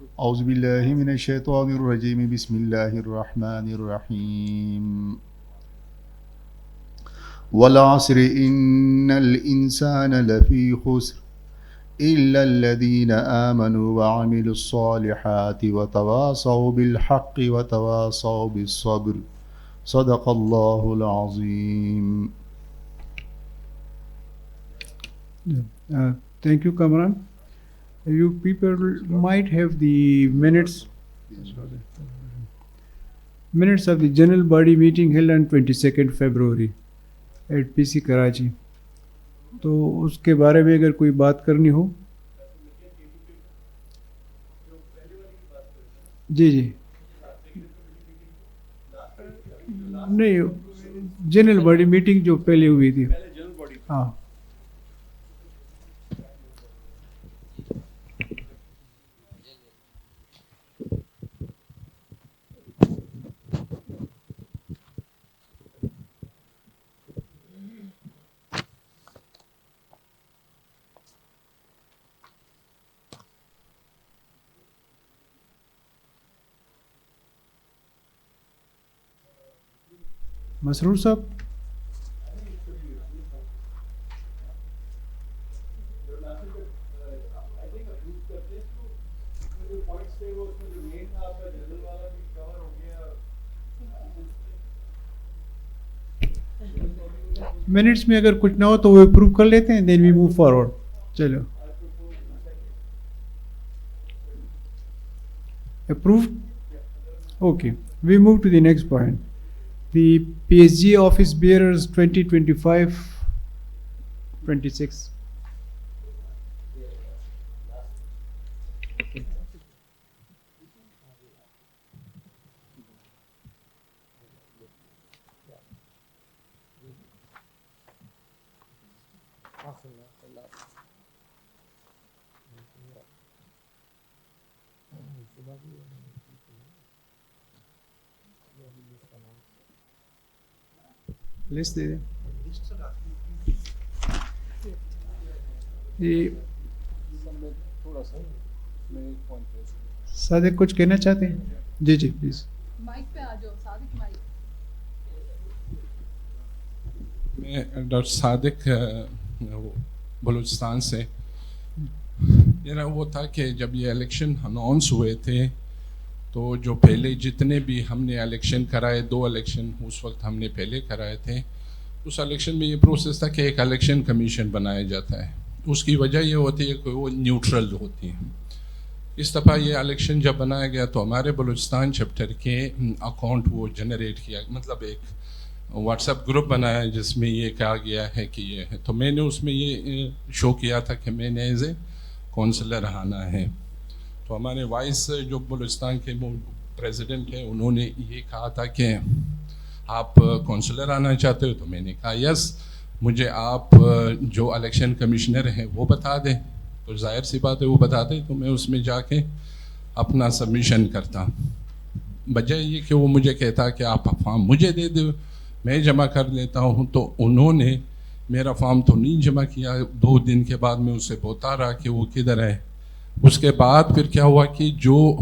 اعوذ باللہ من الشیطان الرجیم بسم اللہ الرحمن الرحیم والعصر ان الانسان لفی خسر الا الذین آمنوا وعملوا الصالحات وتواصوا بالحق وتواصوا بالصبر صدق اللہ العظیم. Thank you, Kamran. You people might have the minutes of the general body meeting held on 22nd February at PC Karachi. تو اس کے بارے میں اگر کوئی بات کرنی ہو. جی جی نہیں, جنرل باڈی میٹنگ جو پہلے ہوئی تھی. ہاں مسرور صاحب. منٹس میں اگر کچھ نہ ہو تو وہ اپروو کر لیتے ہیں, دین وی موو فارورڈ. چلو approved. Okay, we move to the next point. The PSG office bearers 2025-26. List دے دیں. صادق کچھ کہنا چاہتے ہیں؟ جی جی پلیز. مائک پہ آ جاؤ صادق, مائک. میں ڈاکٹر صادق بلوچستان سے. میرا وہ تھا کہ جب یہ الیکشن اناؤنس ہوئے تھے تو جو پہلے جتنے بھی ہم نے الیکشن کرائے, 2 الیکشن اس وقت ہم نے پہلے کرائے تھے, اس الیکشن میں یہ پروسیس تھا کہ ایک الیکشن کمیشن بنایا جاتا ہے. اس کی وجہ یہ ہوتی ہے کہ وہ نیوٹرل ہوتی ہیں. اس دفعہ یہ الیکشن جب بنایا گیا تو ہمارے بلوچستان چیپٹر کے اکاؤنٹ وہ جنریٹ کیا, مطلب ایک واٹس ایپ گروپ بنایا جس میں یہ کہا گیا ہے کہ یہ ہے. تو میں نے اس میں یہ شو کیا تھا کہ میں نے ایز اے کونسلر آنا ہے. تو ہمارے وائس جو بلوچستان کے پریزیڈنٹ ہیں انہوں نے یہ کہا تھا کہ آپ کونسلر آنا چاہتے ہو. تو میں نے کہا یس, مجھے آپ جو الیکشن کمشنر ہیں وہ بتا دیں. تو ظاہر سی بات ہے وہ بتا دیں تو میں اس میں جا کے اپنا سبمیشن کرتا. بجائے یہ کہ وہ مجھے کہتا کہ آپ فارم مجھے دے دو, میں جمع کر لیتا ہوں. تو انہوں نے میرا فارم تو نہیں جمع کیا. 2 دن کے بعد میں اسے بولتا رہا کہ وہ کدھر ہے. اس کے بعد پھر کیا ہوا کہ جو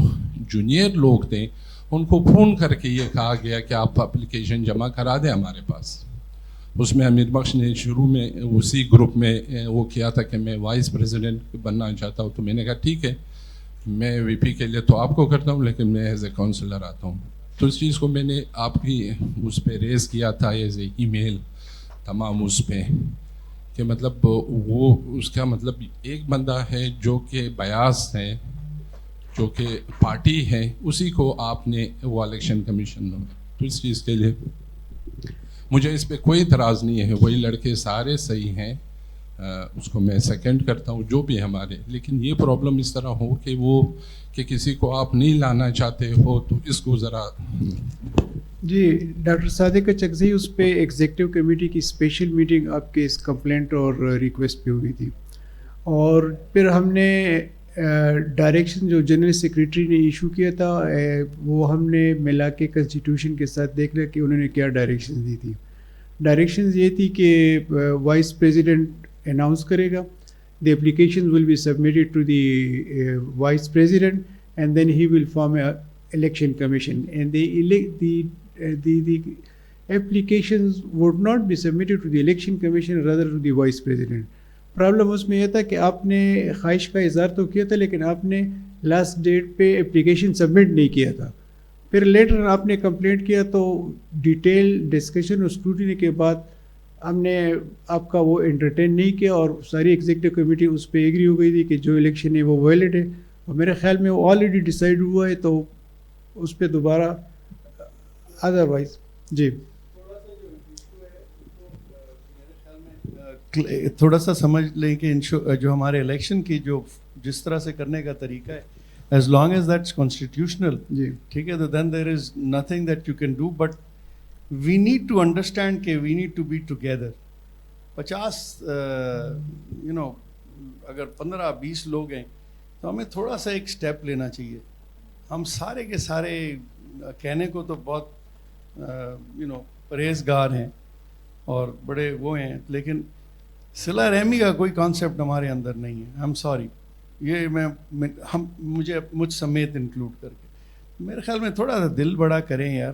جونیئر لوگ تھے ان کو فون کر کے یہ کہا گیا کہ آپ اپلیکیشن جمع کرا دیں ہمارے پاس. اس میں امیر بخش نے شروع میں اسی گروپ میں وہ کیا تھا کہ میں وائس پریزیڈنٹ بننا چاہتا ہوں. تو میں نے کہا ٹھیک ہے, میں وی پی کے لیے تو آپ کو کرتا ہوں لیکن میں ایز اے کونسلر آتا ہوں. تو اس چیز کو میں نے آپ کی اس پہ ریز کیا تھا ایز اے ای میل تمام اس پہ کہ مطلب وہ اس کا مطلب ایک بندہ ہے جو کہ بیاس ہے, جو کہ پارٹی ہے, اسی کو آپ نے وہ الیکشن کمیشن دو. تو اس چیز کے لیے مجھے اس پہ کوئی اعتراض نہیں ہے. وہی لڑکے سارے صحیح ہیں, اس کو میں سیکنڈ کرتا ہوں جو بھی ہمارے. لیکن یہ پرابلم اس طرح ہو کہ وہ کہ کسی کو آپ نہیں لانا چاہتے ہو تو اس کو ذرا. جی ڈاکٹر صادق چکزئی, اس پہ ایگزیکٹو کمیٹی کی اسپیشل میٹنگ آپ کے اس کمپلینٹ اور ریکویسٹ پہ ہوئی تھی, اور پھر ہم نے ڈائریکشن جو جنرل سیکریٹری نے ایشو کیا تھا وہ ہم نے ملا کے کنسٹیٹیوشن کے ساتھ دیکھ لیا کہ انہوں نے کیا ڈائریکشن دی تھی. ڈائریکشنز یہ تھی کہ وائس پریزیڈنٹ اناؤنس کرے گا, the application will be submitted to the vice president and then he will form a election commission, and the applications would not be submitted to the election commission, rather to the vice president. Problem اس میں یہ تھا کہ آپ نے خواہش کا اظہار تو کیا تھا لیکن آپ نے لاسٹ ڈیٹ پہ اپلیکیشن سبمٹ نہیں کیا تھا. پھر لیٹر آپ نے کمپلینٹ کیا تو ڈیٹیل ڈسکشن اور اسکروٹنی کے بعد ہم نے آپ کا وہ انٹرٹین نہیں کیا اور ساری ایگزیکٹو کمیٹی اس پہ ایگری ہو گئی تھی کہ جو الیکشن ہے وہ ویلڈ ہے, اور میرے خیال میں وہ آلریڈی ڈیسائیڈ ہوا ہے تو اس پہ دوبارہ ادروائز. جی تھوڑا سا سمجھ لیں کہ جو ہمارے الیکشن کی جو جس طرح سے کرنے کا طریقہ ہے, as long as that's constitutional, جی ٹھیک ہے, تو then there is nothing that you can do, but we need to understand کہ we need to be together. 50 اگر 15-20 لوگ ہیں تو ہمیں تھوڑا سا ایک اسٹیپ لینا چاہیے. ہم سارے کے سارے کہنے کو تو بہت پرہیزگار ہیں اور بڑے وہ ہیں, لیکن صلہ رحمی کا کوئی کانسیپٹ ہمارے اندر نہیں ہے. آئی ایم سوری, یہ مجھ سمیت انکلوڈ کر کے میرے خیال میں تھوڑا سا دل بڑا کریں یار.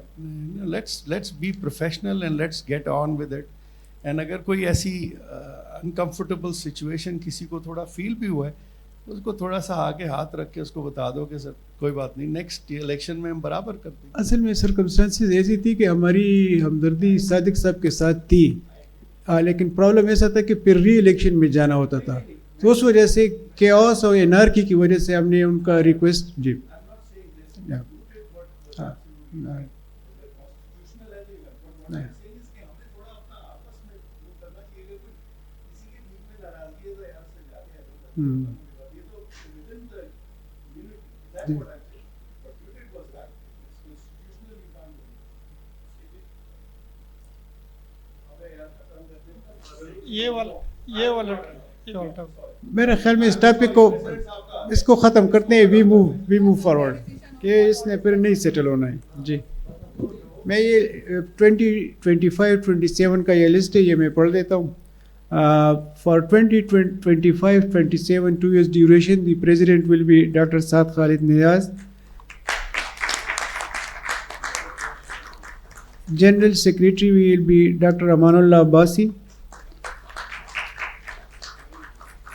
Let's be professional and let's get on with it. And اگر کوئی ایسی انکمفرٹیبل سچویشن کسی کو تھوڑا فیل بھی ہوا ہے, اس کو تھوڑا سا آگے ہاتھ رکھ کے اس کو بتا دو کہ سر کوئی بات نہیں, نیکسٹ الیکشن میں ہم برابر کرتے ہیں. اصل میں سرکمسٹانسز ایسی تھی کہ ہماری ہمدردی صادق صاحب کے ساتھ تھی, لیکن پرابلم ایسا تھا کہ پھر ری الیکشن میں جانا ہوتا تھا, تو اس وجہ سے کیوس اور انارکی کی وجہ سے ہم نے ان کا ریکویسٹ. جی میرے خیال میں اس ٹاپک کو اس کو ختم کرتے ہیں. وی موو فارورڈ کہ اس نے پھر نہیں سیٹل ہونا ہے. جی میں یہ 2025-27 کا یہ لسٹ ہے, یہ میں پڑھ دیتا ہوں. For 2025-27 2 years duration the president will be doctor Saad Khalid Niaz. General secretary will be doctor Aman Ullah Abbasi.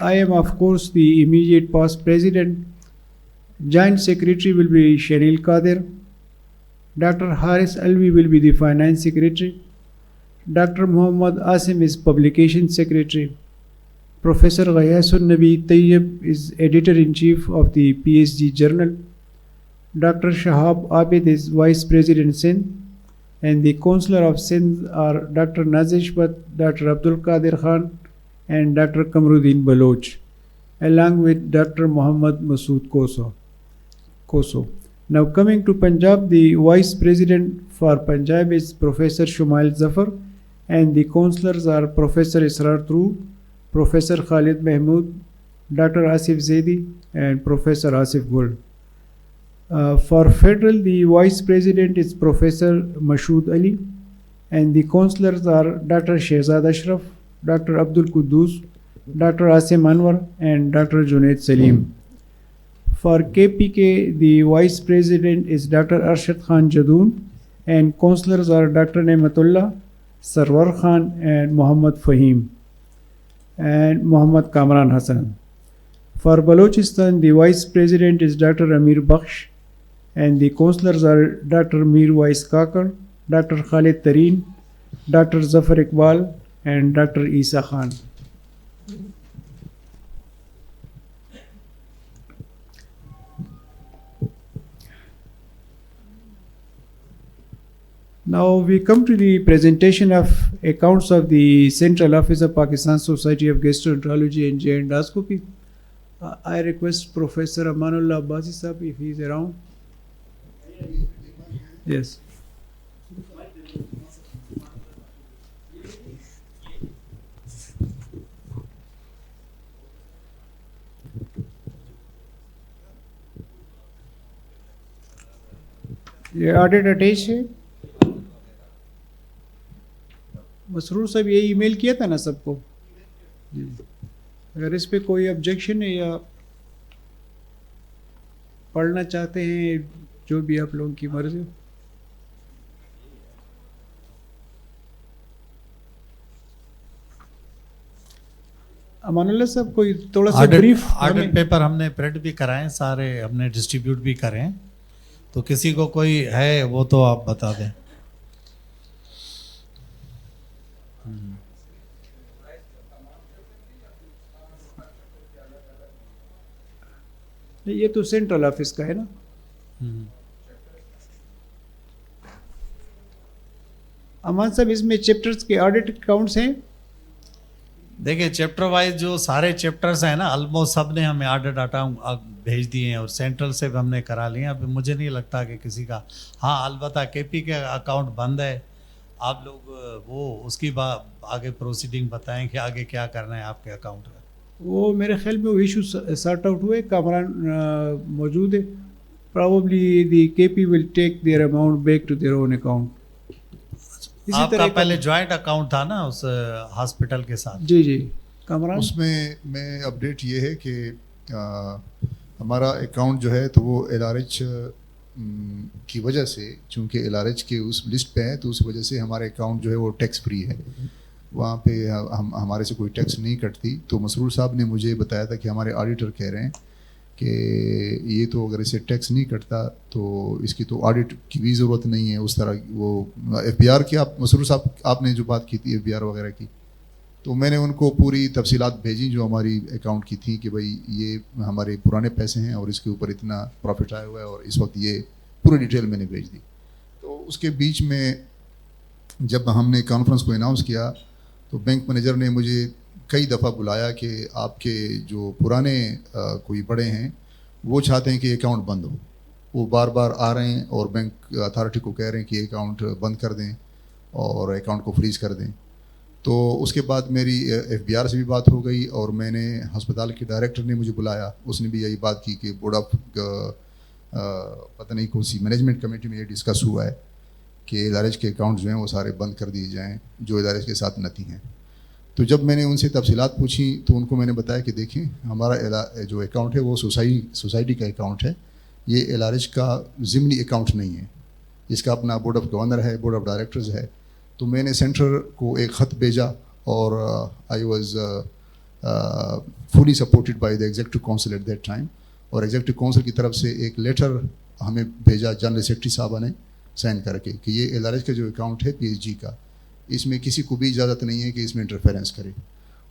I am of course the immediate past president. Joint secretary will be Sharil Qadir. Dr. Haris Alvi will be the finance secretary. Dr. Muhammad Asim is publication secretary. Professor Ghayasun Nabi Tayyib is editor in chief of the PSG journal. Dr. Shahab Abid is vice president Sindh, and the councillor of Sindh are Dr. Nazish Bhatt, Dr. Abdul Qadir Khan and Dr. Kamruddin Baloch, along with Dr. Muhammad Masood Koso. Now coming to Punjab, the Vice President for Punjab is Professor Shumail Zafar, and the councillors are Professor Israr True, Professor Khalid Mahmood, Dr. Asif Zaidi and Professor Asif Gul. For Federal, the Vice President is Professor Mashood Ali, and the councillors are Dr. Shehzad Ashraf, Dr. Abdul Quddus, Dr. Asim Anwar and Dr. Junaid Salim. For KPK, the Vice President is Dr. Arshad Khan Jadoon, and councillors are Dr. Nematullah, Sarwar Khan and Muhammad Fahim and Muhammad Kamran Hassan. For Balochistan, the Vice President is Dr. Amir Bakhsh, and the councillors are Dr. Mir Wais Kakar, Dr. Khalid Tareen, Dr. Zafar Iqbal and Dr. Isa Khan. Now we come to the presentation of accounts of the Central Office of Pakistan Society of Gastroenterology and Endoscopy. I request Professor Amanullah Abbasi Sahab if he is around. Yes. یہ audit attach ہے. مسرور صاحب یہ ای میل کیا تھا نا سب کو. اگر اس پہ کوئی آبجیکشن ہے یا پڑھنا چاہتے ہیں جو بھی آپ لوگوں کی مرضی ہو. امان اللہ صاحب کوئی تھوڑا سا بریف. آڈٹ پیپر ہم نے پرنٹ بھی کرائے ہیں سارے, ہم نے ڈسٹریبیوٹ بھی کرے ہیں, تو کسی کو کوئی ہے وہ تو آپ بتا دیں. یہ تو سینٹرل آفس کا ہے نا. امان صاحب اس میں چیپٹرز کے آڈٹ اکاؤنٹس ہیں. دیکھیں چیپٹر وائز جو سارے چیپٹرز ہیں نا آلموسٹ سب نے ہمیں آڈٹ ڈاٹا بھیج دیے ہیں اور سینٹرل سے بھی ہم نے کرا لیے ہیں. اب مجھے نہیں لگتا کہ کسی کا, ہاں البتہ کے پی کے اکاؤنٹ بند ہے. آپ لوگ وہ اس کی آگے پروسیڈنگ بتائیں کہ آگے کیا کرنا ہے آپ کے اکاؤنٹ کا. وہ میرے خیال میں وہ ایشو سارٹ آؤٹ ہوئے, کامران موجود ہے. Probably the K P will take their amount back to their own account. آپ کا پہلے جوائنٹ اکاؤنٹ تھا نا اس ہاسپٹل کے ساتھ. جی جی کامران. اس میں اپڈیٹ یہ ہے کہ ہمارا اکاؤنٹ جو ہے تو وہ ایل آر ایچ کی وجہ سے, چونکہ ایل آر ایچ کے اس لسٹ پہ ہے تو اس وجہ سے ہمارا اکاؤنٹ جو ہے وہ ٹیکس فری ہے. وہاں پہ ہمارے سے کوئی ٹیکس نہیں کٹتی. تو مسرور صاحب نے مجھے بتایا تھا کہ ہمارے آڈیٹر کہہ رہے ہیں کہ یہ تو اگر اسے ٹیکس نہیں کٹتا تو اس کی تو آڈٹ کی بھی ضرورت نہیں ہے. اس طرح وہ ایف بی آر کی آپ مسرور صاحب آپ نے جو بات کی تھی ایف بی آر وغیرہ کی, تو میں نے ان کو پوری تفصیلات بھیجی جو ہماری اکاؤنٹ کی تھی کہ بھائی یہ ہمارے پرانے پیسے ہیں اور اس کے اوپر اتنا پروفٹ آیا ہوا ہے, اور اس وقت یہ پوری ڈیٹیل میں نے بھیج دی. تو اس کے بیچ میں جب ہم نے کانفرنس کو اناؤنس کیا تو بینک مینیجر نے مجھے کئی دفعہ بلایا کہ آپ کے جو پرانے کوئی بڑے ہیں وہ چاہتے ہیں کہ اکاؤنٹ بند ہو. وہ بار بار آ رہے ہیں اور بینک اتھارٹی کو کہہ رہے ہیں کہ اکاؤنٹ بند کر دیں اور اکاؤنٹ کو فریز کر دیں. تو اس کے بعد میری ایف بی آر سے بھی بات ہو گئی اور میں نے ہسپتال کے ڈائریکٹر نے مجھے بلایا, اس نے بھی یہی بات کی کہ بورڈ آف پتہ نہیں کون سی مینجمنٹ کمیٹی میں یہ ڈسکس ہوا ہے کہ ادارے کے اکاؤنٹ جو ہیں وہ سارے بند کر دیے جائیں جو ادارے کے ساتھ نتی ہیں. تو جب میں نے ان سے تفصیلات پوچھی تو ان کو میں نے بتایا کہ دیکھیں ہمارا جو اکاؤنٹ ہے وہ سوسائٹی کا اکاؤنٹ ہے, یہ ایل آر ایچ کا ضمنی اکاؤنٹ نہیں ہے. اس کا اپنا بورڈ آف گورنر ہے, بورڈ آف ڈائریکٹرز ہے. تو میں نے سینٹر کو ایک خط بھیجا اور I was fully supported by the executive council at that time, اور ایگزیکٹو کونسل کی طرف سے ایک لیٹر ہمیں بھیجا جنرل سیکرٹری صاحبہ نے سائن کر کے کہ یہ ایل آر ایچ کا جو اکاؤنٹ ہے پی ایچ جی کا, اس میں کسی کو بھی اجازت نہیں ہے کہ اس میں انٹرفیرنس کرے.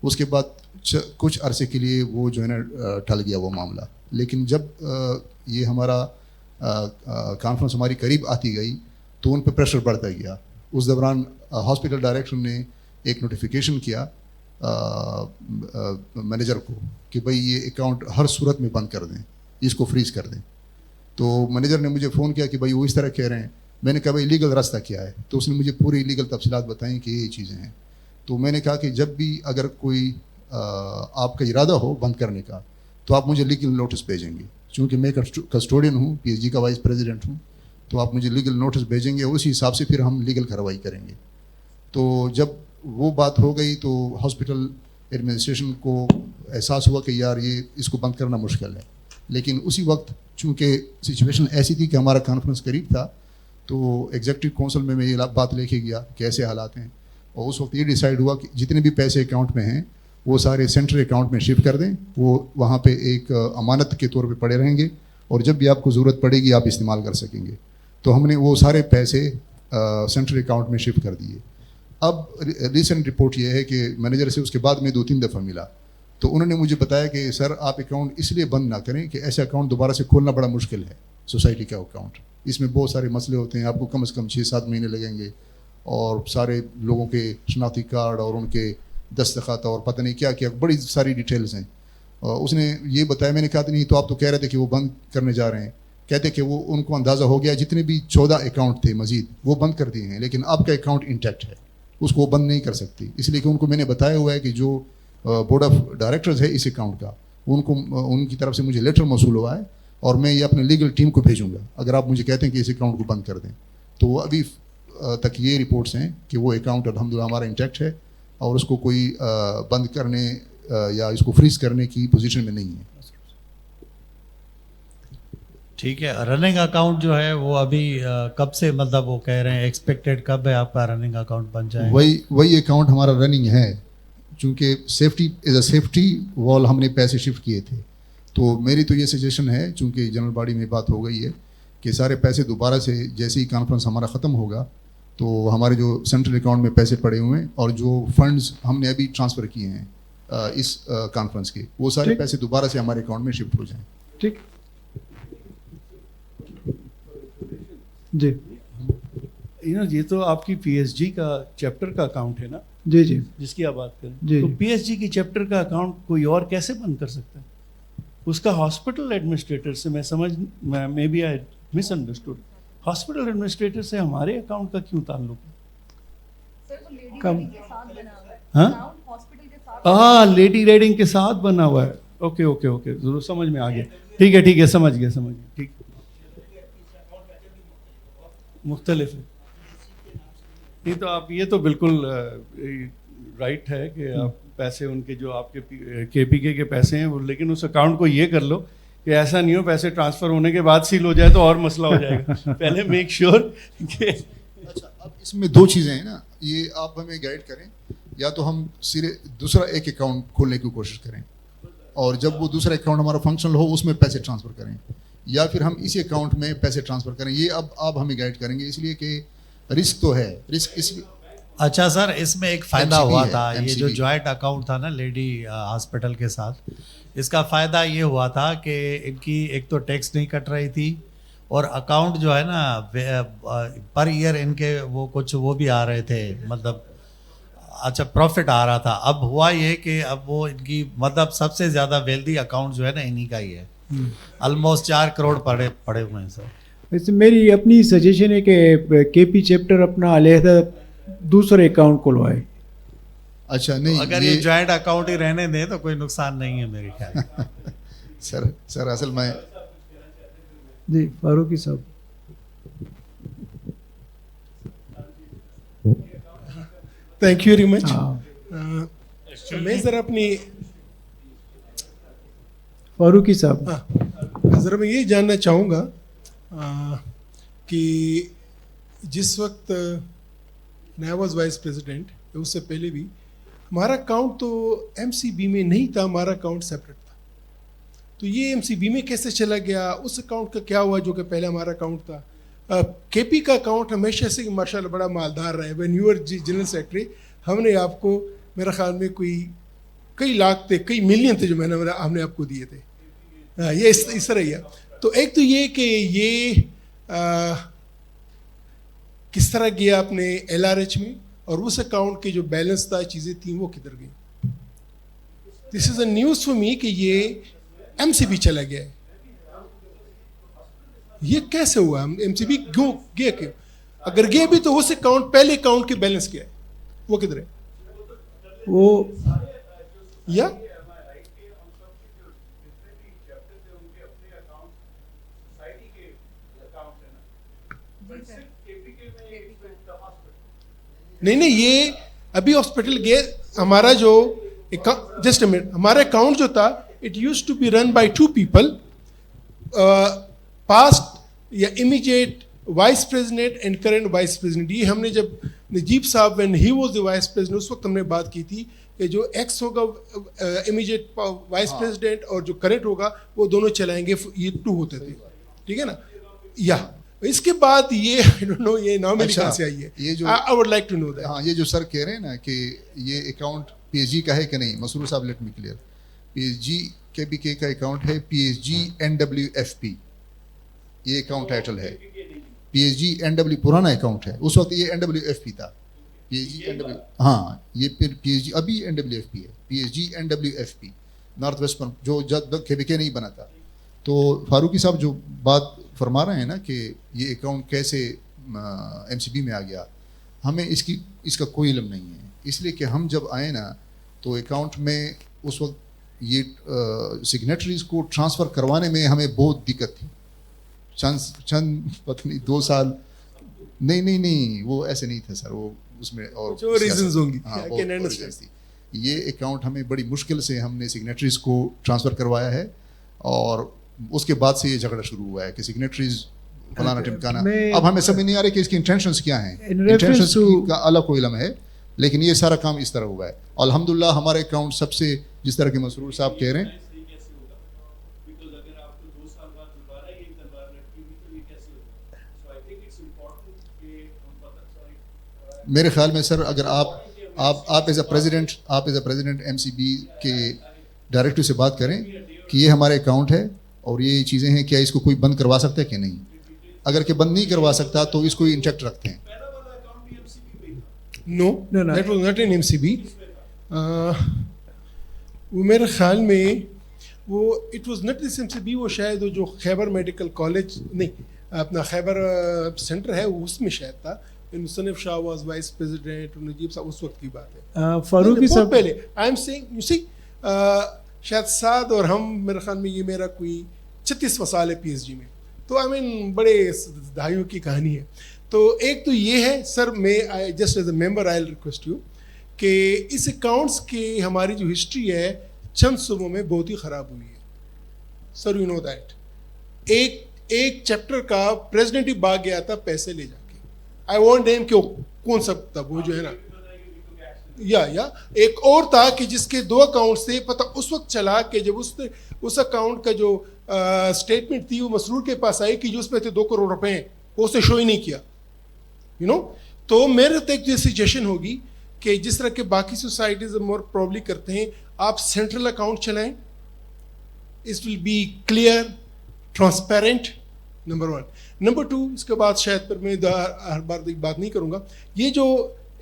اس کے بعد کچھ عرصے کے لیے وہ جو ہے نا ٹل گیا وہ معاملہ. لیکن جب یہ ہمارا کانفرنس ہماری قریب آتی گئی تو ان پہ پریشر بڑھتا گیا. اس دوران ہاسپٹل ڈائریکٹر نے ایک نوٹیفیکیشن کیا مینیجر کو کہ بھائی یہ اکاؤنٹ ہر صورت میں بند کر دیں, اس کو فریز کر دیں. تو مینیجر نے مجھے فون کیا کہ بھائی وہ اس طرح کہہ رہے ہیں. میں نے کہا بھائی لیگل راستہ کیا ہے, تو اس نے مجھے پوری لیگل تفصیلات بتائیں کہ یہ چیزیں ہیں. تو میں نے کہا کہ جب بھی اگر کوئی آپ کا ارادہ ہو بند کرنے کا تو آپ مجھے لیگل نوٹس بھیجیں گے, چونکہ میں کسٹوڈین ہوں, پی ایچ جی کا وائس پریزیڈنٹ ہوں, تو آپ مجھے لیگل نوٹس بھیجیں گے, اسی حساب سے پھر ہم لیگل کارروائی کریں گے. تو جب وہ بات ہو گئی تو ہاسپٹل ایڈمنسٹریشن کو احساس ہوا کہ یار یہ اس کو بند کرنا مشکل ہے. لیکن اسی وقت چونکہ سچویشن ایسی تھی کہ ہمارا کانفرنس قریب تھا تو ایگزیکٹو کونسل میں یہ بات لے کے گیا کہ ایسے حالات ہیں, اور اس وقت یہ ڈیسائیڈ ہوا کہ جتنے بھی پیسے اکاؤنٹ میں ہیں وہ سارے سینٹرل اکاؤنٹ میں شفٹ کر دیں. وہ وہاں پہ ایک امانت کے طور پہ پڑے رہیں گے اور جب بھی آپ کو ضرورت پڑے گی آپ استعمال کر سکیں گے. تو ہم نے وہ سارے پیسے سینٹرل اکاؤنٹ میں شفٹ کر دیے. اب ریسنٹ رپورٹ یہ ہے کہ مینیجر سے اس کے بعد میں 2-3 دفعہ ملا تو انہوں نے مجھے بتایا کہ سر آپ اکاؤنٹ اس لیے بند نہ کریں کہ ایسے اکاؤنٹ دوبارہ سے کھولنا بڑا مشکل ہے. سوسائٹی کا اکاؤنٹ اس میں بہت سارے مسئلے ہوتے ہیں, آپ کو کم از کم 6-7 مہینے لگیں گے, اور سارے لوگوں کے شناختی کارڈ اور ان کے دستخط اور پتہ نہیں کیا کیا بڑی ساری ڈیٹیلز ہیں. اس نے یہ بتایا. میں نے کہا نہیں تو آپ تو کہہ رہے تھے کہ وہ بند کرنے جا رہے ہیں. کہتے کہ وہ ان کو اندازہ ہو گیا جتنے بھی 14 اکاؤنٹ تھے مزید وہ بند کر دیے ہیں, لیکن آپ کا اکاؤنٹ انٹیکٹ ہے, اس کو وہ بند نہیں کر سکتی. اس لیے کہ ان کو میں نے بتایا ہوا ہے کہ جو بورڈ آف ڈائریکٹرز ہے اس اکاؤنٹ کا, ان کی طرف سے مجھے لیٹر موصول ہوا ہے اور میں یہ اپنے لیگل ٹیم کو بھیجوں گا اگر آپ مجھے کہتے ہیں کہ اس اکاؤنٹ کو بند کر دیں. تو ابھی تک یہ رپورٹس ہیں کہ وہ اکاؤنٹ الحمدللہ ہمارا انٹیکٹ ہے اور اس کو کوئی بند کرنے یا اس کو فریز کرنے کی پوزیشن میں نہیں ہے. ٹھیک ہے. رننگ اکاؤنٹ جو ہے وہ ابھی کب سے مطلب وہ کہہ رہے ہیں ایکسپیکٹڈ کب ہے آپ کا رننگ اکاؤنٹ بن جائے؟ وہی اکاؤنٹ ہمارا رننگ ہے، چونکہ سیفٹی ایز اے سیفٹی وال ہم نے پیسے شفٹ کیے تھے. تو میری تو یہ سجیشن ہے، چونکہ جنرل باڈی میں بات ہو گئی ہے کہ سارے پیسے دوبارہ سے جیسے ہی کانفرنس ہمارا ختم ہوگا تو ہمارے جو سینٹرل اکاؤنٹ میں پیسے پڑے ہوئے ہیں اور جو فنڈز ہم نے ابھی ٹرانسفر کیے ہیں اس کانفرنس کے، وہ سارے پیسے دوبارہ سے ہمارے اکاؤنٹ میں شفٹ ہو جائیں. ٹھیک. جی یہ تو آپ کی پی ایس جی کا چیپٹر کا اکاؤنٹ ہے نا جی جی جس کی آپ بات کریں. جی تو پی ایس جی کی چیپٹر کا اکاؤنٹ کوئی اور کیسے بند کر سکتا ہے؟ اس کا ہاسپٹل ایڈمنسٹریٹر سے maybe I misunderstood, hospital administrator سے ہمارے اکاؤنٹ کا کیوں تعلق ہے؟ سر وہ لیڈی کم- ریڈنگ کے ساتھ بنا ہوا ہے، ہاں؟ اکاؤنٹ ہاسپٹل کے ساتھ ہاں لیڈی ریڈنگ کے ساتھ بنا ہوا ہے. اوکے ضرور سمجھ میں آ گیا. ٹھیک ہے سمجھ گیا ٹھیک. مختلف ہے. نہیں تو آپ یہ تو بالکل رائٹ ہے کہ آپ پیسے ان کے جو آپ کے پی کے پیسے ہیں وہ، لیکن اس اکاؤنٹ کو یہ کر لو کہ ایسا نہیں ہو پیسے ٹرانسفر ہونے کے بعد سیل ہو جائے تو اور مسئلہ ہو جائے گا. پہلے میک شیور کہ اچھا اب اس میں دو چیزیں ہیں نا، یہ آپ ہمیں گائیڈ کریں، یا تو ہم سرے دوسرا ایک اکاؤنٹ کھولنے کی کوشش کریں اور جب وہ دوسرا اکاؤنٹ ہمارا فنکشنل ہو اس میں پیسے ٹرانسفر کریں، یا پھر ہم اسی اکاؤنٹ میں پیسے ٹرانسفر کریں. یہ اب آپ ہمیں گائیڈ کریں گے، اس لیے کہ رسک تو ہے. رسک اس لیے اچھا سر، اس میں ایک فائدہ MCB ہوا ہے، تھا، یہ جو MCB جوائنٹ اکاؤنٹ تھا نا لیڈی ہاسپٹل کے ساتھ، اس کا فائدہ یہ ہوا تھا کہ ان کی ایک تو ٹیکس نہیں کٹ رہی تھی، اور اکاؤنٹ جو ہے نا پر ایئر ان کے وہ کچھ وہ بھی آ رہے تھے، مطلب اچھا پروفٹ آ رہا تھا. اب ہوا یہ کہ اب وہ ان کی مطلب سب سے زیادہ ویلدی اکاؤنٹ جو ہے نا انہی کا ہی ہے، آلموسٹ 4 کروڑ پڑے ہوئے ہیں سر. ویسے میری اپنی سجیشن ہے کہ کے پی چیپٹر اپنا علیحدہ دوسرے اکاؤنٹ کھلوائے. اچھا نہیں، اگر یہ جوائنٹ اکاؤنٹ ہی رہنے دیں تو کوئی نقصان نہیں ہے میرے خیال. سر اصل میں جی فاروقی صاحب. Thank you very much. ہاں میں ذرا اپنی فاروقی صاحب. ذرا میں یہ جاننا چاہوں گا کہ جس وقت میں واز وائس پریزیڈنٹ، اس سے پہلے بھی ہمارا اکاؤنٹ تو ایم سی بی میں نہیں تھا، ہمارا اکاؤنٹ سیپریٹ تھا. تو یہ ایم سی بی میں کیسے چلا گیا؟ اس اکاؤنٹ کا کیا ہوا جو کہ پہلے ہمارا اکاؤنٹ تھا؟ کے پی کا اکاؤنٹ ہمیشہ سے ماشاء اللہ بڑا مالدار رہا ہے. When you are general secretary ہم نے آپ کو میرا خیال میں کوئی کئی لاکھ تھے، کئی ملین تھے جو ہم نے آپ کو دیے تھے. یہ اس طرح ہی ہے. تو ایک تو یہ کہ یہ کس طرح گیا اپنے ایل آر ایچ میں، اور اس اکاؤنٹ کے جو بیلنس تھا چیزیں تھیں وہ کدھر گئیں. دس is a news for me کہ یہ ایم سی بی چلا گیا ہے. یہ کیسے ہوا؟ ایم سی بی کیوں گیا؟ کیوں اگر گیا بھی تو اس اکاؤنٹ پہلے اکاؤنٹ کے بیلنس کیا ہے وہ کدھر ہے؟ وہ یا نہیں یہ ابھی ہاسپٹل گئے. ہمارا جو جسٹ اے منٹ، ہمارا اکاؤنٹ جو تھا it used to be run by 2 people، past یا immediate vice president and current vice president. یہ ہم نے جب Najeeb Sahib when he was the vice president اس وقت ہم نے بات کی تھی کہ جو ایکس ہوگا امیجیٹ وائس پریزیڈنٹ اور جو کرنٹ ہوگا وہ دونوں چلائیں گے. یہ 2 ہوتے تھے، ٹھیک ہے نا. یا اس کے بعد یہ I don't know یہ نام میری کہاں سے آئی ہے. یہ جو I would like to know that. ہاں یہ جو سر کہہ رہے ہیں نا کہ یہ اکاؤنٹ پی ایس جی کا ہے کہ نہیں، مسرور صاحب let me clear. P S G K P کے کا اکاؤنٹ ہے P S G N W F P, یہ اکاؤنٹ ٹائٹل ہے. P S G N W پرانا اکاؤنٹ ہے، اس وقت یہ این ڈبلیو ایف پی تھا. P S G N W ہاں یہ پھر پی ایس جی ابھی این ڈبلیو ایف پی ہے. P S G N W F P north west جو جب کے پی کے نہیں بنا تھا. تو فاروقی صاحب جو بات فرما رہے ہیں نا کہ یہ اکاؤنٹ کیسے ایم سی بی میں آ گیا، ہمیں اس کا کوئی علم نہیں ہے. اس لیے کہ ہم جب آئے نا تو اکاؤنٹ میں اس وقت یہ سگنیٹریز کو ٹرانسفر کروانے میں ہمیں بہت دقت تھی. چند پتہ نہیں 2 سال نہیں وہ ایسے نہیں تھا سر، وہ اس میں اور ریزنز ہوں گی. ہاں یہ اکاؤنٹ ہمیں بڑی مشکل سے ہم نے سگنیٹریز کو ٹرانسفر کروایا ہے. اور اس کے بعد سے یہ جھگڑا شروع ہوا ہے کہ سگنیٹریز فلانا ٹمکانا. میں- اب ہمیں سمجھ نہیں آ رہا کہ اس کی انٹینشنس کیا ہیں. In reference انٹینشنس to- کا اللہ کو علم ہے, لیکن یہ سارا کام اس طرح ہوا ہے. الحمدللہ ہمارے اکاؤنٹ سب سے, جس طرح کہ مسرور صاحب کہہ رہے ہیں, میرے خیال میں سر اگر آپ as a president M C B کے ڈائریکٹر سے بات کریں کہ یہ ہمارے اکاؤنٹ ہے اور یہ چیزیں ہیں, کیا اس کو کوئی بند کروا سکتا ہے کہ نہیں. اگر کہ بند نہیں کروا سکتا تو اس کو انٹیکٹ رکھتے ہیں. No, No, no. that was not an MCB. وہ میرے خیال میں وہ it was not this MCB, وہ شاید وہ جو خیبر میڈیکل کالج نہیں اپنا خیبر سینٹر ہے اس میں شاید تھا. مصنف شاہ واز وائس پریزیڈنٹ, نجیب صاحب اس وقت کی بات ہے. فاروقی بہت صاحب پہلے آئی ایم سیئنگ یو سی شاید سعد اور ہم میرے خیال میں یہ میرا کوئی 36 سال ہے PhD میں, تو آئی مین بڑے دہائیوں کی کہانی ہے. تو ایک تو یہ ہے سر, میں just as a member I will request you کہ اس اکاؤنٹس کی ہماری جو ہسٹری ہے چند صوبوں میں بہت ہی خراب ہوئی ہے سر, یو نو دیٹ. ایک چیپٹر کا پریزیڈنٹ ہی بھاگ گیا تھا پیسے لے جا کے. آئی وانٹ نیم کہ کون سا تھا وہ جو ہے نا, یا ایک اور تھا کہ جس کے 2 اکاؤنٹس تھے. پتہ اس وقت چلا کہ جب اس اکاؤنٹ کا جو اسٹیٹمنٹ تھی وہ مسرور کے پاس آئی کہ جو اس میں تھے 2 کروڑ روپے ہیں, وہ اسے شو ہی نہیں کیا, یو نو. تو میرے تو ایک سجیشن ہوگی کہ جس طرح کے باقی سوسائٹیز مور پرابلی کرتے ہیں, آپ سینٹرل اکاؤنٹ چلائیں. اس will be clear, transparent, number 1. Number 2, اس کے بعد شاید پر میں ہر بار بات نہیں کروں گا. یہ جو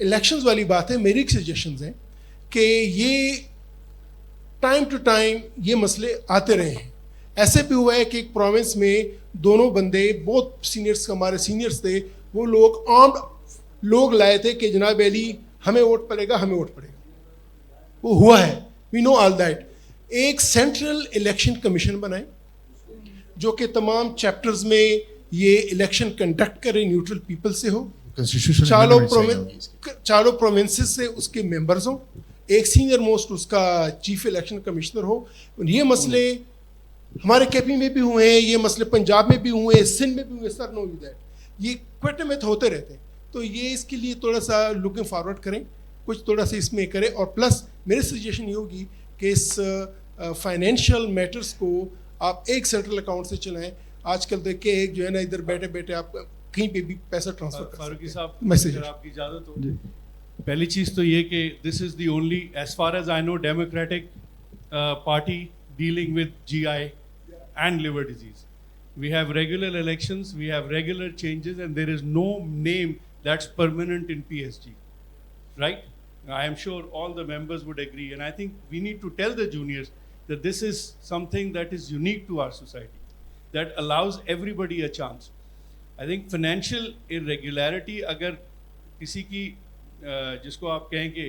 الیکشنز والی بات ہے, میری ایک سجیشنز ہیں کہ یہ ٹائم ٹو ٹائم یہ مسئلے آتے رہے ہیں. ایسے بھی ہوا ہے کہ ایک پروونس میں دونوں بندے بہت سینئرس, ہمارے سینئرس تھے, وہ لوگ آرمڈ لوگ لائے تھے کہ جناب علی ہمیں ووٹ پڑے گا, ہمیں ووٹ پڑے گا. وہ ہوا ہے, وی نو آل دیٹ. ایک سینٹرل الیکشن کمیشن بنائیں جو کہ تمام چیپٹرز میں یہ الیکشن کنڈکٹ کرے, نیوٹرل پیپل سے ہو, چاروں پروونسز سے اس کے ممبرز ہوں, ایک سینئر موسٹ اس کا چیف الیکشن کمشنر ہو. یہ مسئلے ہمارے KP میں بھی ہوئے ہیں, یہ مسئلے پنجاب میں بھی ہوئے ہیں, سندھ میں بھی ہوئے, سر نو یو دیٹ. یہ کوئٹہ میں ہوتے رہتے ہیں. تو یہ اس کے لیے تھوڑا سا لکنگ فارورڈ کریں, کچھ تھوڑا سا اس میں کریں. اور پلس میری سجیشن یہ ہوگی کہ اس فائنینشیل میٹرز کو آپ ایک سینٹرل اکاؤنٹ سے چلائیں. آج کل دیکھ کے ایک جو ہے نا ادھر بیٹھے بیٹھے آپ کہیں پہ بھی پیسہ ٹرانسفر کر سکتے ہیں. فاروقی صاحب, میسج اگر آپ کی اجازت ہو, پہلی چیز تو یہ کہ this is the only as far as I know democratic party dealing with GI and liver disease. We have regular elections, we have regular changes, and there is no name that's permanent in PSG, right? I am sure all the members would agree, and I think we need to tell the juniors that this is something that is unique to our society, that allows everybody a chance. I think financial irregularity agar kisi ki jisko aap kahen ke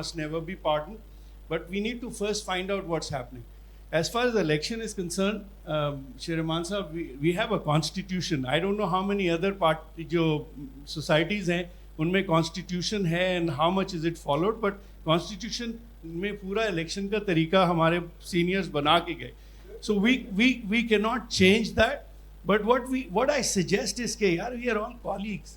must never be pardoned, but we need to first find out what's happening. As far as the election is concerned, Shehriman Sahab, we have a constitution. I don't know how many other jo societies hain, unme constitution hai and how much is it followed, but constitution mein pura election ka tarika hamare seniors bana ke gaye. So we cannot change that, but what I suggest is ke yaar, we are all colleagues.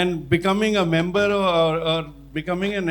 and becoming a member or becoming an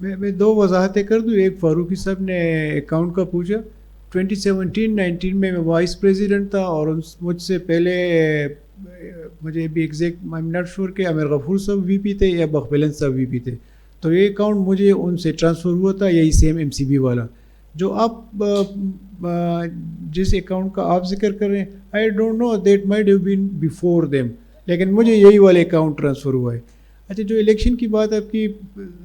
میں 2 وضاحتیں کر دوں. ایک فاروقی صاحب نے account کا پوچھا. 2017-19 میں vice president تھا, اور مجھ سے پہلے مجھے بھی exact I am not sure کہ امیر غفور صاحب VP تھے یا بخبلن صاحب VP تھے. تو یہ اکاؤنٹ مجھے ان سے ٹرانسفر ہوا تھا, یہی سیم MCB والا جو آپ جس اکاؤنٹ کا آپ ذکر کر رہے ہیں. I don't know, that might have been before them, لیکن مجھے یہی والے اکاؤنٹ ٹرانسفر ہوا ہے. اچھا, جو الیکشن کی بات آپ کی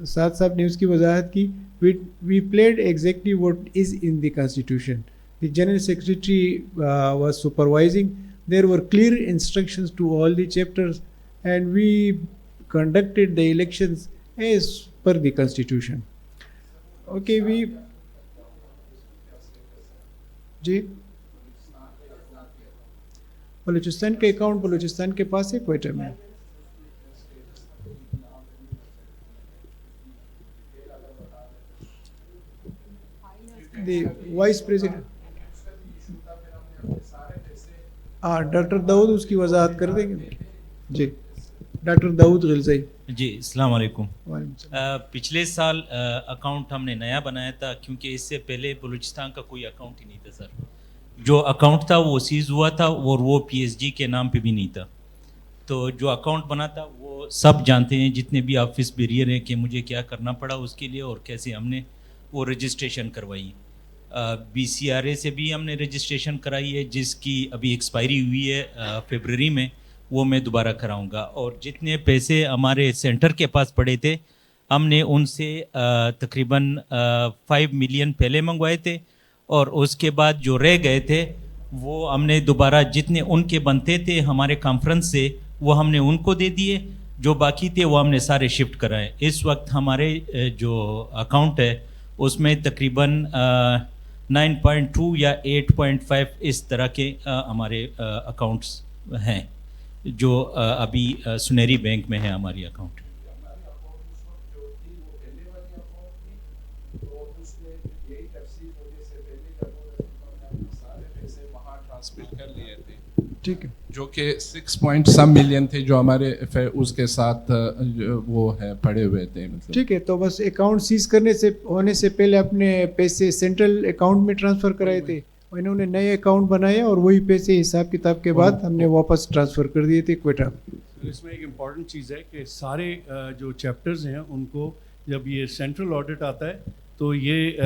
ساتھ صاحب نے اس کی وضاحت کی, we pleaded exactly what is in the constitution. The general secretary was supervising, there were clear instructions to all the chapters, and we conducted the elections as per the constitution. Okay, we جی بلوچستان کے account Balochistan کے پاس ہے کوئٹہ میں. دی vice president doctor داؤد اس کی وضاحت کر دیں گے. جی doctor داؤد غلزئی. جی السلام علیکم. وعلیکم السلام. پچھلے سال اکاؤنٹ ہم نے نیا بنایا تھا کیونکہ اس سے پہلے بلوچستان کا کوئی اکاؤنٹ ہی نہیں تھا سر. جو اکاؤنٹ تھا وہ سیز ہوا تھا اور وہ پی ایس جی کے نام پہ بھی نہیں تھا. تو جو اکاؤنٹ بنا تھا وہ سب جانتے ہیں جتنے بھی آفس بیریئر ہیں کہ مجھے کیا کرنا پڑا اس کے لیے اور کیسے ہم نے وہ رجسٹریشن کروائی. بی سی آر اے سے بھی ہم نے رجسٹریشن کرائی ہے جس کی ابھی ایکسپائری ہوئی ہے فیبرری میں, وہ میں دوبارہ کراؤں گا. اور جتنے پیسے ہمارے سینٹر کے پاس پڑے تھے ہم نے ان سے تقریباً 5 ملین پہلے منگوائے تھے اور اس کے بعد جو رہ گئے تھے وہ ہم نے دوبارہ جتنے ان کے بنتے تھے ہمارے کانفرنس سے وہ ہم نے ان کو دے دیے. جو باقی تھے وہ ہم نے سارے شفٹ کرائے. اس وقت ہمارے جو اکاؤنٹ ہے اس میں تقریباً 9.2 یا 8.5 اس طرح کے ہمارے اکاؤنٹس ہیں جو ابھی سنہری بینک میں ہے ہماری اکاؤنٹ. ٹھیک ہے, جو کہ 6 ملین تھے جو ہمارے اس کے ساتھ وہ ہے پڑے ہوئے تھے. مطلب ٹھیک ہے. تو بس اکاؤنٹ سیز کرنے سے ہونے سے پہلے اپنے پیسے سینٹرل اکاؤنٹ میں ٹرانسفر کرائے تھے, انہوں نے نئے اکاؤنٹ بنائے اور وہی پیسے حساب کتاب کے بعد ہم نے واپس ٹرانسفر کر دیے تھے کوئٹہ. اس میں ایک امپورٹنٹ چیز ہے کہ سارے جو چیپٹرز ہیں ان کو جب یہ سینٹرل آڈٹ آتا ہے تو یہ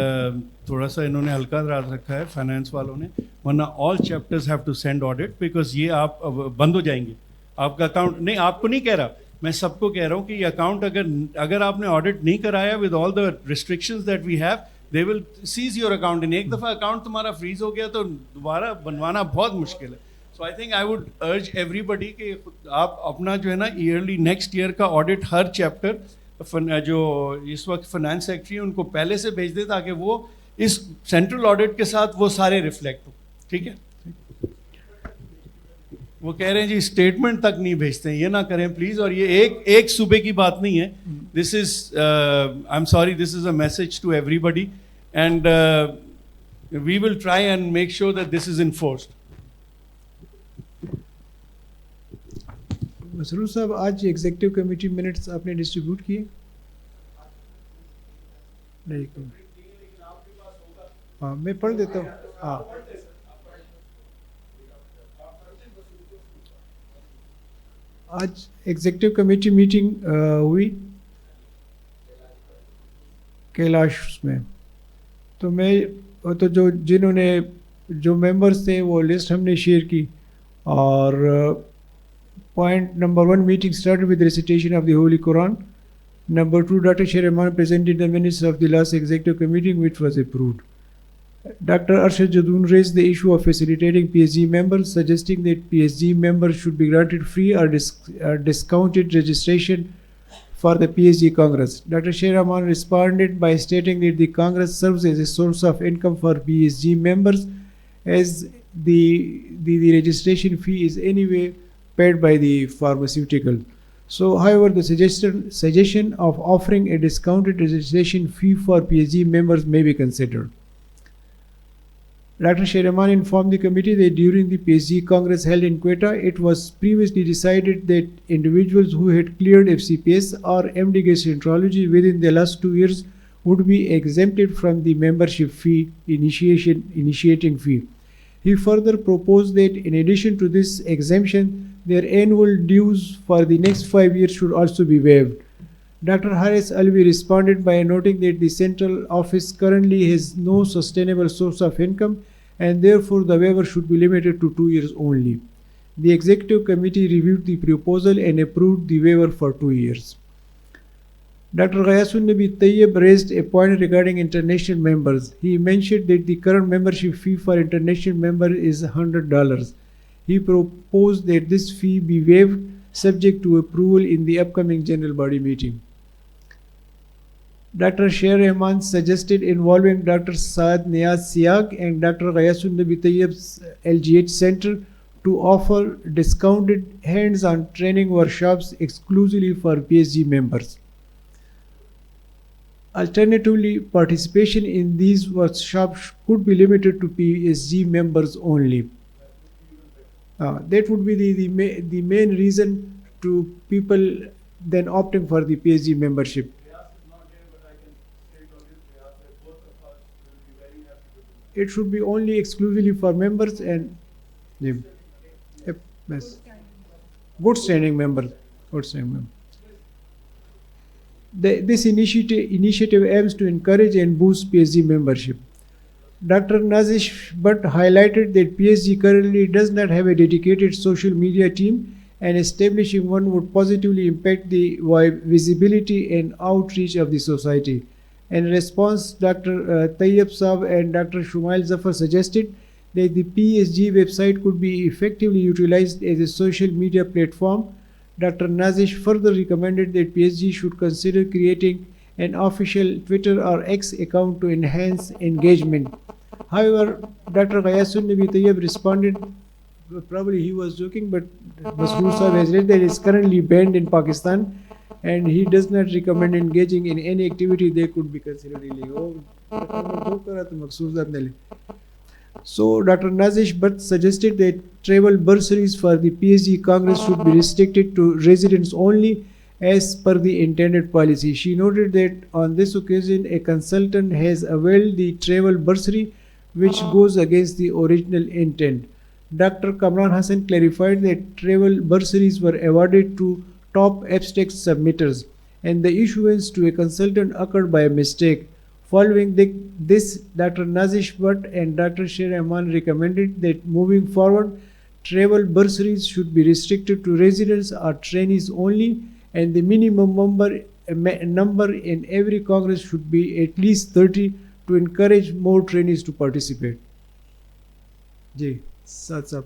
تھوڑا سا انہوں نے ہلکا رکھا ہے فائنینس والوں نے, ورنہ all chapters have to send audit because یہ آپ بند ہو جائیں گے. آپ کا اکاؤنٹ نہیں, آپ کو نہیں کہہ رہا, میں سب کو کہہ رہا ہوں کہ یہ اکاؤنٹ اگر آپ نے آڈٹ نہیں کرایا with all the restrictions that we have they will seize your account. ایک دفعہ اکاؤنٹ تمہارا فریز ہو گیا تو دوبارہ بنوانا بہت مشکل ہے. So I think I would urge everybody کہ آپ اپنا جو ہے نا ایئرلی نیکسٹ ایئر کا آڈٹ ہر چیپٹر جو اس وقت فائنانس سیکٹری ان کو پہلے سے بھیج دے تاکہ وہ اس سینٹرل آڈٹ کے ساتھ وہ سارے ریفلیکٹ ہو. ٹھیک ہے, وہ کہہ رہے ہیں جی اسٹیٹمنٹ تک نہیں بھیجتے ہیں, یہ نہ کریں پلیز. اور یہ ایک صوبے کی بات نہیں ہے, this is I am sorry this is a message to everybody and we will try and make sure that this is enforced. Masroor Sahib آج ایگزیکٹو کمیٹی منٹس آپ نے ڈسٹریبیوٹ کیے نہیں؟ ہاں میں پڑھ دیتا ہوں. ہاں آج ایگزیکٹو کمیٹی میٹنگ ہوئی کیلاش میں, تو جو جنہوں نے جو ممبرس تھے وہ لسٹ ہم نے شیئر کی. اور Point number 1, meeting started with recitation of the Holy Quran. Number 2, Dr. Shehraman presented the minutes of the last executive committee which was approved. Dr. Arshad Jadoon raised the issue of facilitating PSG members, suggesting that PSG members should be granted free or discounted registration for the PSG Congress. Dr. Shehraman responded by stating that the Congress serves as a source of income for PSG members as the registration fee is anyway paid by the pharmaceutical. So, however, the suggestion of offering a discounted registration fee for PSG members may be considered. Dr. Shehraman informed the committee that during the PSG Congress held in Quetta, it was previously decided that individuals who had cleared FCPS or MD gastroenterology within the last 2 years would be exempted from the membership fee initiating fee. He further proposed that in addition to this exemption, their annual dues for the next 5 years should also be waived. Dr. Haris Alvi responded by noting that the central office currently has no sustainable source of income and therefore the waiver should be limited to 2 years only. The executive committee reviewed the proposal and approved the waiver for 2 years. Dr. Ghayasun Nabi Tayyib raised a point regarding international members. He mentioned that the current membership fee for international member is $100. He proposed that this fee be waived subject to approval in the upcoming general body meeting. Dr. Sher Rahman suggested involving Dr. Saad Niaz Siag and Dr. Ghayasun Nabi Tayyib's LGH Center to offer discounted hands-on training workshops exclusively for PSG members. Alternatively, participation in these workshops could be limited to PSG members only. That would be the main reason to people then opting for the PSG membership. It should be only exclusively for members and yes, good standing members. This initiative aims to encourage and boost PSG membership. Dr. Nazish Bhatt highlighted that PSG currently does not have a dedicated social media team, and establishing one would positively impact the visibility and outreach of the society. In response, Dr. Tayyib Saab and Dr. Shumail Zafar suggested that the PSG website could be effectively utilized as a social media platform. Dr. Nazish further recommended that PSG should consider creating an official Twitter or X account to enhance engagement. However, Dr. Ghayasun Nabi Tayyib responded, probably he was joking, but Masroor Saab has read that it is currently banned in Pakistan and he does not recommend engaging in any activity they could be considered illegal. So Dr. Nazish Bhatt suggested that travel bursaries for the PSG Congress should be restricted to residents only as per the intended policy. She noted that on this occasion a consultant has availed the travel bursary which goes against the original intent. Dr. Kamran Hassan clarified that travel bursaries were awarded to top abstract submitters and the issuance to a consultant occurred by a mistake. Following this, Dr. Nazish Bhatt and Dr. Sher Rahman recommended that moving forward, travel bursaries should be restricted to residents or trainees only, and the minimum number in every Congress should be at least 30 to encourage more trainees to participate. Ji, that's up.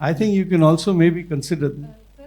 I think you can also maybe consider them. Sir,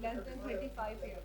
less than 35 years.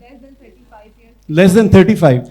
Less than 35 years. Less than 35,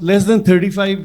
less than 35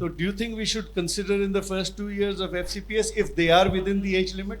So do you think we should consider in the first 2 years of FCPS if they are within the age limit?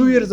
2 years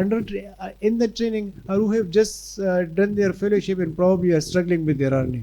under in the training or who have just done their fellowship and probably are struggling with their earning.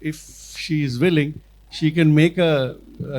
if she is willing, she can make a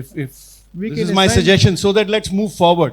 if this is my suggestion, so that let's move forward.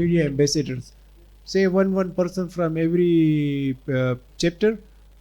media ambassadors. Say one person from every chapter,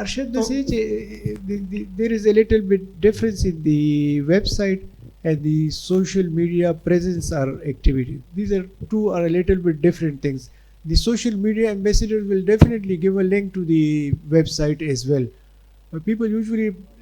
Arshad, there is a little bit difference in the website and the social media presence or activity. These are a little bit different things. The social media ambassador will definitely give a link to the website as well. But people usually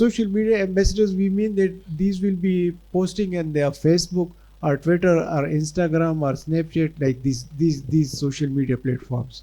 social media ambassadors, we mean that these will be posting on their Facebook or Twitter or Instagram or Snapchat, like these social media platforms.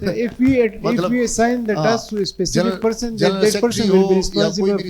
If we assign the task to a specific person, then that person will be responsible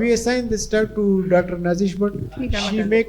We assign this task to Dr. Nazish Bhatt. She make.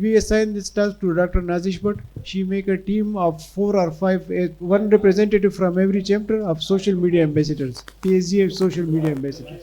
We assign this task to Dr. Nazish Bhatt. She make a team of 4 or 5, one representative from every chapter of social media ambassadors. PSG social media ambassadors.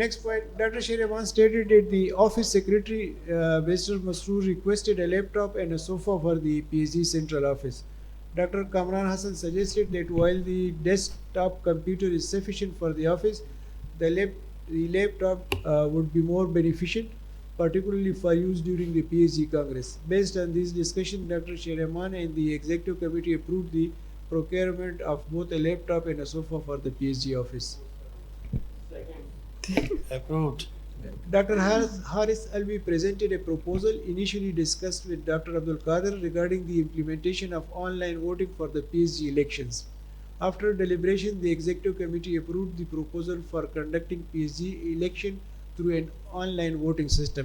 Next point, Dr. Shehreban stated that the office secretary, Mr. Masroor, requested a laptop and a sofa for the PhD central office. Dr. Kamran Hassan suggested that while the desktop computer is sufficient for the office, the laptop would be more beneficial, particularly for use during the PhD Congress. Based on this discussion, Dr. Shehreban and the executive committee approved the procurement of both a laptop and a sofa for the PhD office. Approved. Dr. Haris Alvi presented a proposal initially discussed with Dr. Abdul Qadir regarding the implementation of online voting for the PhD elections. After deliberation, the executive committee approved the proposal for conducting PhD election through an online voting system.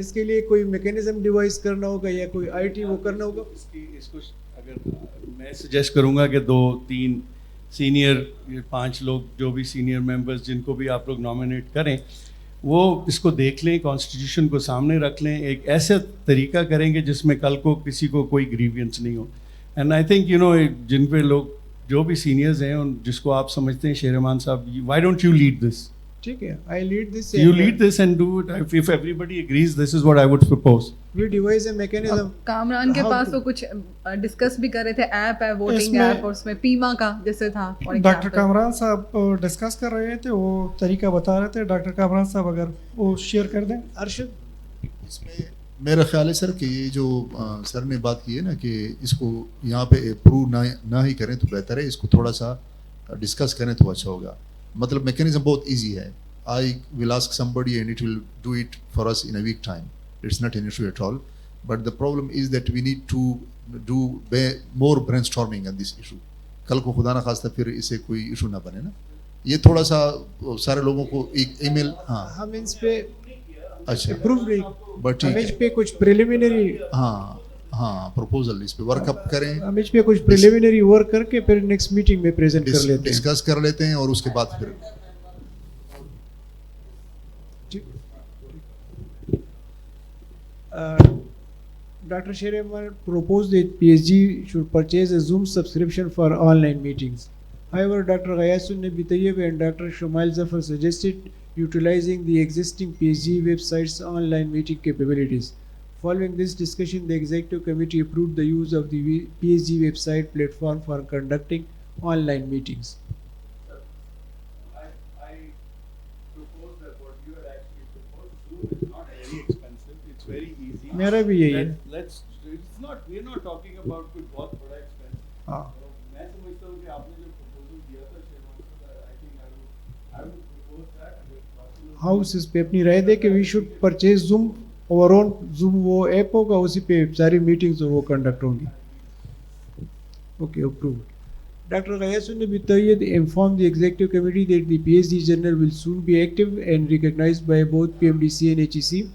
اس کے لیے کوئی mechanism devise کرنا ہوگا یا کوئی I T وہ کرنا ہوگا؟ اس کو اگر میں سجیسٹ کروں گا کہ 2-3 سینئر 5 لوگ جو بھی سینئر ممبرز جن کو بھی آپ لوگ نامینیٹ کریں وہ اس کو دیکھ لیں, کانسٹیٹیوشن کو سامنے رکھ لیں, ایک ایسا طریقہ کریں گے جس میں کل کو کسی کو کوئی گریوینس نہیں ہو. اینڈ آئی تھنک جن پہ لوگ جو بھی سینئرز ہیں جس کو آپ سمجھتے ہیں Sherman Sahib, why don't you lead this? ٹھیک ہے, I lead this. You lead this and do it. If everybody agrees, this is what I would propose. We devise a mechanism. Kamran کے پاس تو کچھ ڈسکس بھی کر رہے تھے, ایپ ہے ووٹنگ ایپ, اور اس میں پیما کا جیسے تھا. ڈاکٹر کامران صاحب ڈسکس کر رہے تھے, وہ طریقہ بتا رہے تھے. ڈاکٹر کامران صاحب اگر وہ شیئر کر دیں. ارشد, اس میں میرا خیال ہے سر کہ یہ جو سر نے بات کی ہے نا کہ اس کو یہاں پہ اپروو نہ ہی کریں تو بہتر ہے, اس کو تھوڑا سا ڈسکس کریں تو اچھا ہوگا. مطلب میکینزم بہت ایزی ہے. I will ask somebody and it will do it for us in a week time. It's not an issue at all. But the problem is that we need to do more brainstorming on this issue. کل کو خدا نہ خواستہ پھر اسے کوئی issue نہ بنے نا. یہ تھوڑا سا سارے لوگوں کو ایک ای میل. ہاں ہم اس پہ اچھا اپروو نہیں, بٹ ہم اس پہ کچھ پریلیمنری, ہاں پروپوزل اس پہ ورک اپ کریں, ہم اس پہ کچھ پریلیمنری ورک کر کے پھر نیکسٹ میٹنگ میں پریزنٹ کر لیتے ہیں, ڈسکس کر لیتے ہیں, اور اس کے بعد پھر Dr. Sherman proposed that PSG should purchase a Zoom subscription for online meetings. However, Dr. Ghayasun Nabi Tayyib and Dr. Shumail Zafar suggested utilizing the existing PSG website's online meeting capabilities. Following this discussion, the Executive Committee approved the use of the PSG website platform for conducting online meetings. I propose that what you had actually proposed, Zoom is not very expensive. It's very easy. میرا بھی یہی ہے. We're not talking about کوئی بہت بڑا expense. ہاں, میں سمجھتا ہوں کہ آپ نے جو پروپوزل دیا تھا chairman, I would propose that. House اس پہ اپنی رائے دے کہ we should purchase Zoom, over on Zoom وہ ایپ ہوگا, اسی پہ ساری میٹنگز وہ کنڈکٹ ہوں گی. Okay, approved. Dr. Ghayasun Nabi Tayyib informed the Executive Committee that the PSD journal will soon be active and recognized by both PMDC and HEC.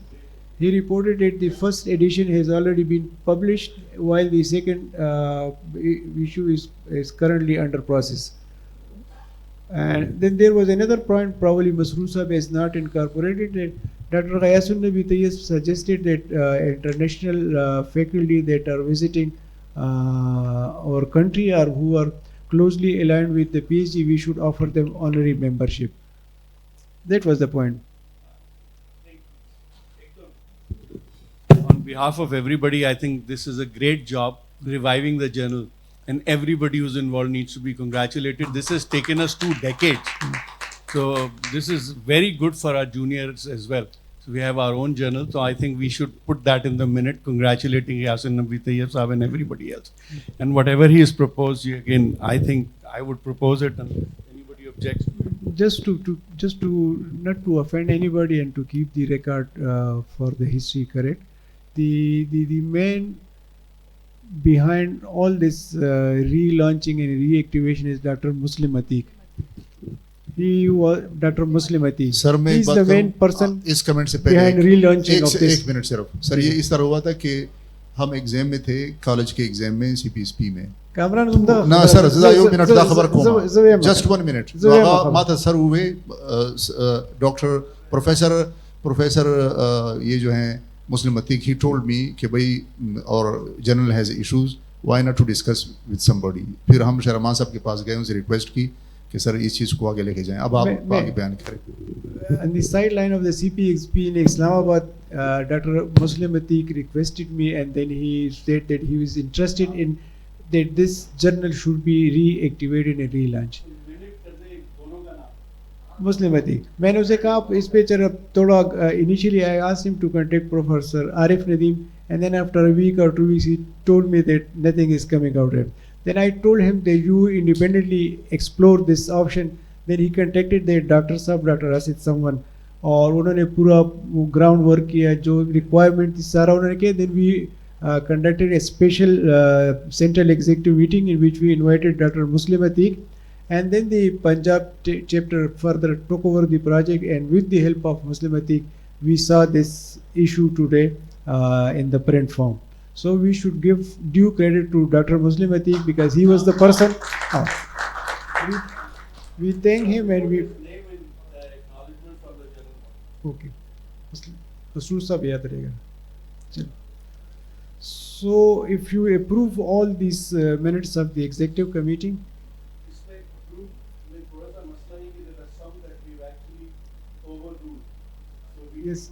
He reported that the first edition has already been published, while the second issue is currently under process. And then there was another point, probably Masroor Sahab has not incorporated, that Dr. Ghayasun Nabi Tayyib suggested that international faculty that are visiting our country or who are closely aligned with the PhD, we should offer them honorary membership. That was the point. On behalf of everybody, I think this is a great job reviving the journal, and everybody who's involved needs to be congratulated. This has taken us 2 decades. So this is very good for our juniors as well. So we have our own journal. So I think we should put that in the minute, congratulating Yasin Nabi Tayyib Sahab and everybody else. And whatever he has proposed, again, I think I would propose it, and anybody objects to it. Just to not to offend anybody and to keep the record for the history correct, the man behind all this relaunching and reactivation is Dr. Muslim Atiq. He was Dr. Muslim Atiq. Sir میں He is the main person اس comment سے behind relaunching of this. ایک minute صرف sir, یہ اس طرح ہوا تھا کہ ہم ایگزام میں تھے, کالج کے ایگزام میں, سی پی ایس پی میں. کامران زندہ نا سر زدا یو منٹ دا خبر کو جسٹ 1 منٹ واقع ماتا سر ہوئے ڈاکٹر پروفیسر یہ جو ہیں مسلم عتیق, ہی ٹولڈ می کہ بھائی اور general has issues, why not to discuss with somebody. پھر ہم شیرمان صاحب کے پاس گئے, ان سے ریکویسٹ کی کہ سر اس چیز کو آگے لے کے جائیں. اب آپ آگے بیان کریں. On the sideline of the CPXP in Islamabad, Dr. Muslim Atiq requested me, and then he said that he was interested in that this journal should be reactivated and relaunched. Muslim Atiq. میں نے اسے کہا آپ اس پہ تھوڑا initially I asked him to contact Professor Arif Nadeem, and then after a week or 2 weeks he told me that nothing is coming out yet. Then I told him that you independently explore this option. Then he contacted the Dr. Sahab, Dr. Asid someone, اور انہوں نے پورا ground work کیا, جو requirement تھی سارا انہوں نے کیا. Then we conducted a special central executive meeting in which we invited Dr. Muslim Atiq, and then the Punjab chapter further took over the project, and with the help of Muslim Atiq we saw this issue today in the print form. So we should give due credit to Dr. Muslim Atiq because he was the person. We thank him and we. Okay. Masroor sahab yaad rahega. Chalo. So if you approve all these minutes of the executive committee. Yes.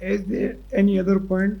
Is there any other point?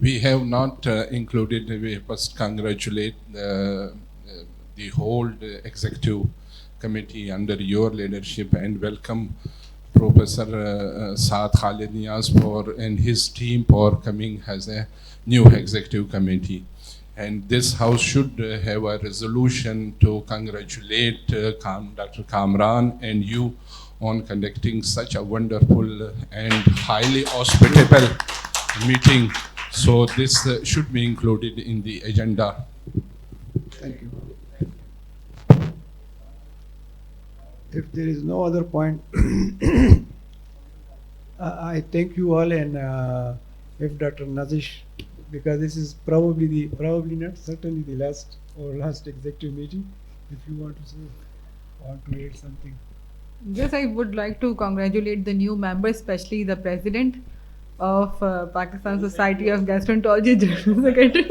We have not included, we must congratulate the whole executive committee under your leadership and welcome Professor Saad Khalid Niyaz and his team for coming as a new executive committee. And this house should have a resolution to congratulate Dr. Kamran and you on conducting such a wonderful and highly hospitable meeting. So this should be included in the agenda. Thank you. If there is no other point, I thank you all, and if Dr. Nazish, because this is probably not certainly the last executive meeting, if you want to add something. Yes, I would like to congratulate the new members, especially the president of Pakistan Society of Gastroenterology, General Secretary.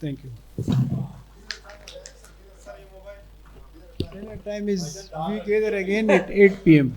Thank you. Dinner time is we gather again at 8 p.m.